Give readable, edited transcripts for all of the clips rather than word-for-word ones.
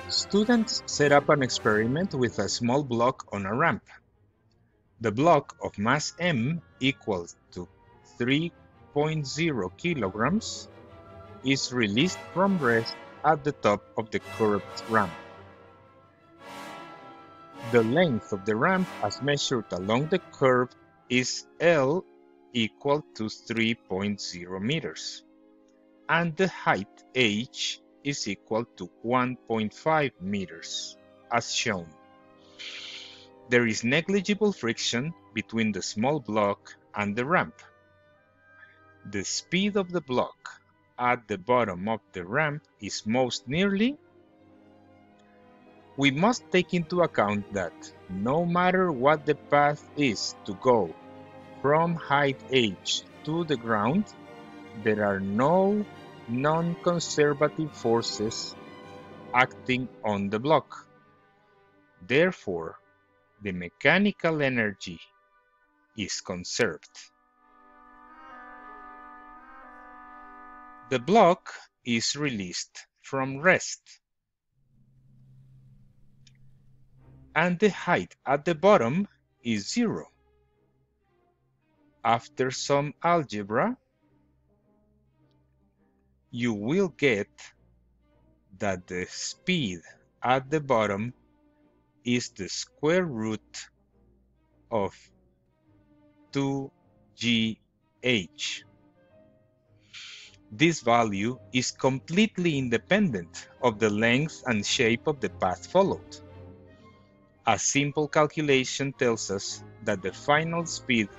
Students set up an experiment with a small block on a ramp. The block of mass m equals to 3.0 kilograms is released from rest at the top of the curved ramp. The length of the ramp as measured along the curve is L equal to 3.0 meters, and the height h is equal to 1.5 meters, as shown. There is negligible friction between the small block and the ramp. The speed of the block at the bottom of the ramp is most nearly. We must take into account that no matter what the path is to go from height h to the ground, there are no non-conservative forces acting on the block. Therefore, the mechanical energy is conserved. The block is released from rest, and the height at the bottom is 0. After some algebra, you will get that the speed at the bottom is the square root of 2gh. This value is completely independent of the length and shape of the path followed. A simple calculation tells us that the final speed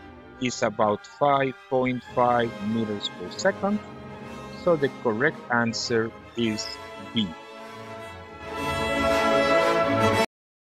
is about 5.5 meters per second, so the correct answer is B.